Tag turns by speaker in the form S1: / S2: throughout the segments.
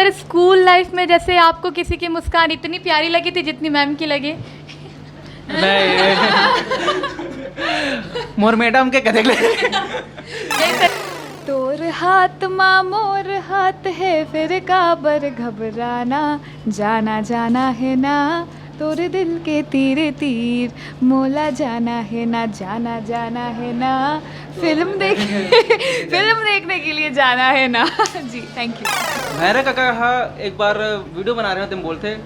S1: Sir school life में जैसे आपको किसी की मुस्कान इतनी प्यारी लगी थी जितनी मैम की लगी?
S2: नहीं मोर मैडम के कथे
S3: तोर हाथ माँ मोर हाथ है फिर काबर घबराना, जाना जाना है ना तोरे दिल के तीरे तीर, मोला जाना है ना जाना जाना है ना, फिल्म देखने के लिए जाना है ना। जी थैंक यू।
S2: मेरे काका एक बार वीडियो बना रहे थे, बोलते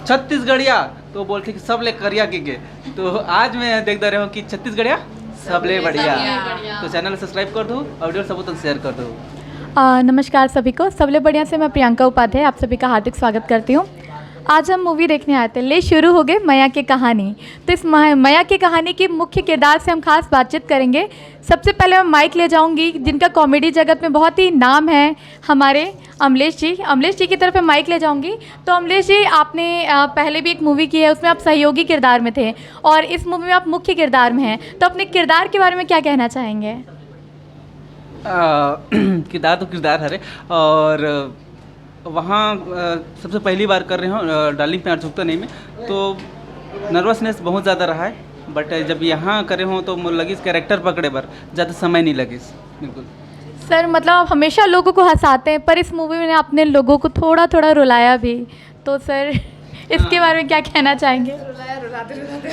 S2: छत्तीसगढ़िया तो बोलते कि सब ले करिया की गे, तो आज मैं देख रहा हूँ कि छत्तीसगढ़िया सब ले बढ़िया। तो चैनल सब्सक्राइब कर दो और वीडियो सबको तो शेयर कर दो।
S1: नमस्कार सभी को, सबले बढ़िया से मैं प्रियंका उपाध्याय आप सभी का हार्दिक स्वागत करती हूँ। आज हम मूवी देखने आए थे, ले शुरू हो गए माया की कहानी। तो इस माया की कहानी की मुख्य किरदार से हम खास बातचीत करेंगे। सबसे पहले मैं माइक ले जाऊंगी जिनका कॉमेडी जगत में बहुत ही नाम है, हमारे अमलेश जी की तरफ मैं माइक ले जाऊंगी। तो अमलेश जी, आपने पहले भी एक मूवी की है, उसमें आप सहयोगी किरदार में थे और इस मूवी में आप मुख्य किरदार में हैं, तो अपने किरदार के बारे में क्या कहना चाहेंगे?
S2: किरदार तो किरदार हरे, और वहाँ सबसे पहली बार कर रहे हो डार्लिंग प्यार झुकता नहीं में, तो नर्वसनेस बहुत ज़्यादा रहा है, बट जब यहाँ करे हों तो मुझे लगी कैरेक्टर पकड़े पर ज़्यादा समय नहीं लगी। बिल्कुल
S1: सर, मतलब आप हमेशा लोगों को हंसाते हैं पर इस मूवी में आपने लोगों को थोड़ा थोड़ा रुलाया भी, तो सर इसके बारे में क्या कहना चाहेंगे?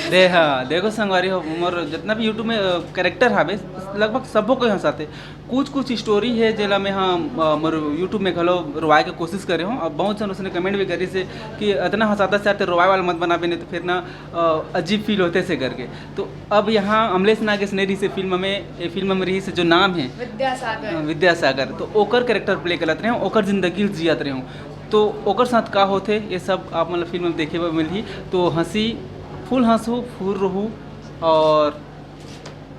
S2: दे हाँ देखो संगवारी हो, मोर जितना भी यूट्यूब में कैरेक्टर हावे लगभग सबको कोई हंसाते, कुछ स्टोरी है जेला में हाँ मोर यूट्यूब में खलो रोवाए के कोशिश करे हूँ, और बहुत जन उसने कमेंट भी करी से कि इतना हंसाता से आते रोवाए वाला मत बनावे, नहीं तो फिर ना अजीब फील होते से करके। तो अब यहाँ अमलेश नागेश ने रही से फिल्म में रही से जो नाम है विद्यासागर, तो ओकर कैरेक्टर प्ले करते रहे, ओकर जिंदगी जियत रहे हूँ, तो ओकर साथ का होते ये सब आप मतलब फिल्म में देखे हुए मिली। तो हंसी फुल हंसू फूल रहूँ और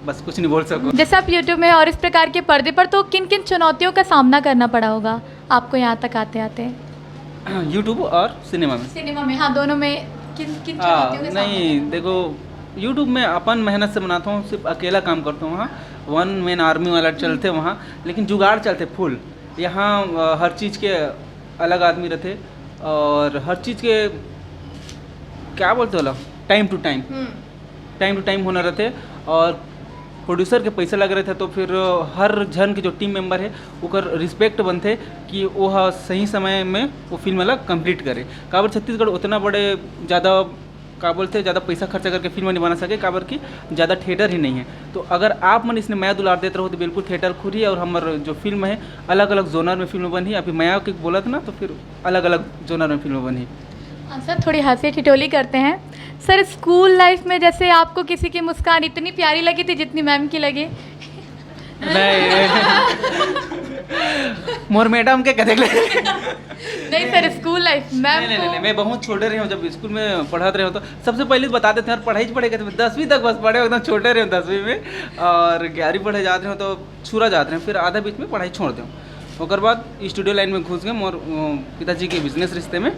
S2: बस कुछ नहीं बोल सकूँ।
S1: जैसे आप यूट्यूब में और इस प्रकार के पर्दे पर, तो किन किन चुनौतियों का सामना करना पड़ा होगा आपको यहाँ तक आते आते?
S2: यूट्यूब और सिनेमा में
S1: हाँ, दोनों में किन किन चुनौतियों का
S2: नहीं देखो, यूट्यूब में अपन मेहनत से बनाता हूँ, सिर्फ अकेला काम करता हूँ, वहाँ वन मैन आर्मी वाला चलते वहाँ, लेकिन जुगाड़ चलते फुल। यहाँ हर चीज़ के अलग आदमी रहते और हर चीज़ के क्या बोलते हो टाइम टू टाइम होना रहते, और प्रोड्यूसर के पैसे लग रहे थे, तो फिर हर जन के जो टीम मेंबर है ओकर रिस्पेक्ट बनते कि वो सही समय में वो फिल्म वाला कंप्लीट करे। काबर छत्तीसगढ़ उतना बड़े ज़्यादा का बोलते ज़्यादा पैसा खर्चा करके फिल्म नहीं बना सके, काबर की ज़्यादा थिएटर ही नहीं है। तो अगर आप मन इसने माया दुलार देते रहो तो बिल्कुल थिएटर खुली, और हमारे जो फिल्म है अलग अलग जोनर में फिल्म बनी। अभी माया के बोला था ना, तो फिर अलग अलग जोनर में फिल्म बनी।
S1: सर थोड़ी हंसी ठिठोली करते हैं। सर स्कूल लाइफ में जैसे आपको किसी की मुस्कान इतनी प्यारी लगी थी जितनी मैम की लगी?
S2: नहीं मोर मैडम के कथे
S1: नहीं सर, स्कूल लाइफ मैम
S2: नहीं, मैं बहुत छोटे रहे हूँ, जब स्कूल में पढ़ाते रहे हो तो सबसे पहले बता देते हैं पढ़ाई पढ़े कहते 10वीं तक बस पढ़े, एकदम छोटे रहे 10वीं में, और 11वीं पढ़े जाते रहे तो छुरा जाते रहे, फिर आधा बीच में पढ़ाई छोड़ दें। उसके बाद स्टूडियो लाइन में घुस गए मोर पिताजी के बिजनेस रिश्ते में,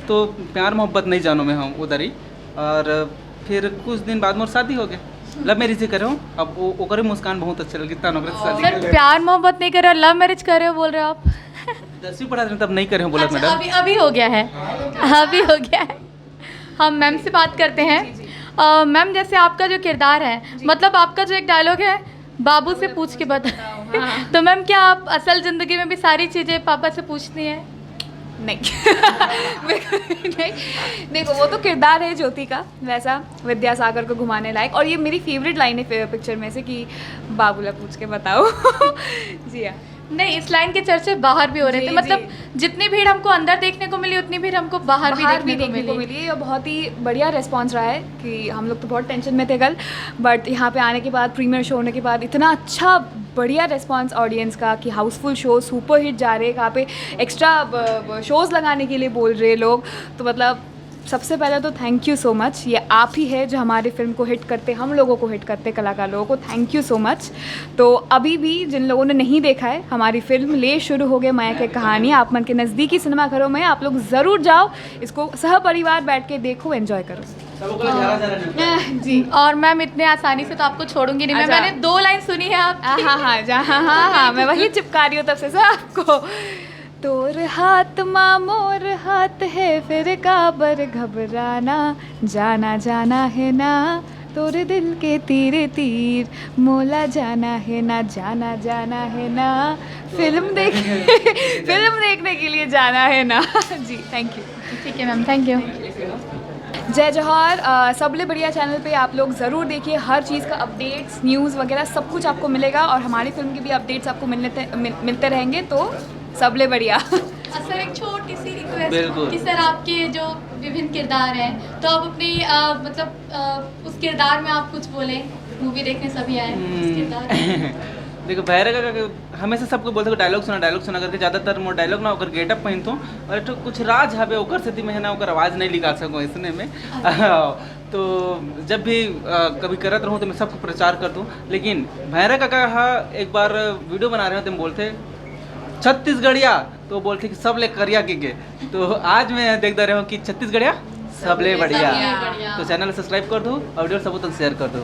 S2: तो प्यार मोहब्बत नहीं जानो में हम उधर ही, और फिर कुछ दिन बाद मोर शादी हो गया, लव मैरिज ही करे हूँ। अब ओकरे मुस्कान बहुत अच्छा लगी, नौकरी से शादी
S1: सर प्यार मोहब्बत नहीं कर रहे हो, लव मैरिज कर रहे हो बोल रहे हो आप?
S2: 10वीं पढ़ा रहे तब नहीं करे हूँ बोला मैडम।
S1: अभी हो गया है, अभी हो गया है। हम मैम से बात करते हैं। मैम जैसे आपका जो किरदार है, मतलब आपका जो एक डायलॉग है बाबू से पूछ के बता, तो मैम क्या आप असल ज़िंदगी में भी सारी चीज़ें पापा से पूछती हैं?
S3: नहीं नहीं, देखो वो तो किरदार है ज्योति का वैसा विद्यासागर को घुमाने लायक, और ये मेरी फेवरेट लाइन है पिक्चर में से कि बाबूला पूछ के बताओ। जी हाँ।
S1: नहीं, इस लाइन के चर्चे बाहर भी हो रहे थे, मतलब जितनी भीड़ हमको अंदर देखने को मिली उतनी भीड़ हमको बाहर भी देखने को मिली।
S3: और बहुत ही बढ़िया रिस्पांस रहा है कि हम लोग तो बहुत टेंशन में थे कल, बट यहाँ पे आने के बाद प्रीमियर शो होने के बाद इतना अच्छा बढ़िया रिस्पांस ऑडियंस का कि हाउसफुल शो सुपर हिट जा रहे हैं, यहाँ पे एक्स्ट्रा शोज़ लगाने के लिए बोल रहे लोग। तो मतलब सबसे पहले तो थैंक यू सो मच, ये आप ही है जो हमारी फिल्म को हिट करते, हम लोगों को हिट करते, कलाकार लोगों को थैंक यू सो मच। तो अभी भी जिन लोगों ने नहीं देखा है हमारी फिल्म ले शुरू हो गए माया की कहानी, आप मन के नज़दीकी सिनेमाघरों में आप लोग ज़रूर जाओ, इसको सह परिवार बैठ के देखो, एंजॉय करो।
S1: जी, और मैम इतने आसानी से तो आपको छोड़ूंगी नहीं।
S3: अच्छा।
S1: मैंने 2 लाइन सुनी है आप।
S3: हाँ, मैं वही चिपका रही हूँ तब से सर आपको। तोर हाथ माँ मोर हाथ है फिर काबर घबराना, जाना जाना है ना तोरे दिल के तीरे तीर, मोला जाना है ना, जाना जाना है ना, फिल्म देखने के लिए जाना है ना। जी थैंक यू।
S1: ठीक है मैम, थैंक यू।
S3: जय जौहर। सबले बढ़िया चैनल पे आप लोग ज़रूर देखिए, हर चीज़ का अपडेट्स न्यूज़ वगैरह सब कुछ आपको मिलेगा और हमारी फिल्म के भी अपडेट्स आपको मिलते रहेंगे, तो सबले बढ़िया।
S1: सर एक छोटी सी रिक्वेस्ट
S2: बिल्कुल।
S1: कि सर आपके जो विभिन्न किरदार हैं तो आप अपनी उस किरदार में आप कुछ बोलें, मूवी देखने सभी आए उस किरदार।
S2: देखो भैरव का हमेशा सबको बोलते डायलॉग सुना करके, ज़्यादातर मोर डायलॉग ना ओकर गेटअप पहनतो और एक कुछ राज हवे ओकर सेती में है ना ओकर आवाज़ नहीं निकाल सको इसने में। तो जब भी कभी करत रहूँ तो मैं सबको प्रचार कर दूँ। लेकिन भैरव काका एक बार वीडियो बना रहे हो तो बोलते छत्तीसगढ़िया, तो बोलते कि सब ले करिया के तो आज मैं देखता रहा हूँ कि छत्तीसगढ़िया सब ले बढ़िया। तो चैनल सब्सक्राइब कर दो और वीडियो सबको शेयर कर दो।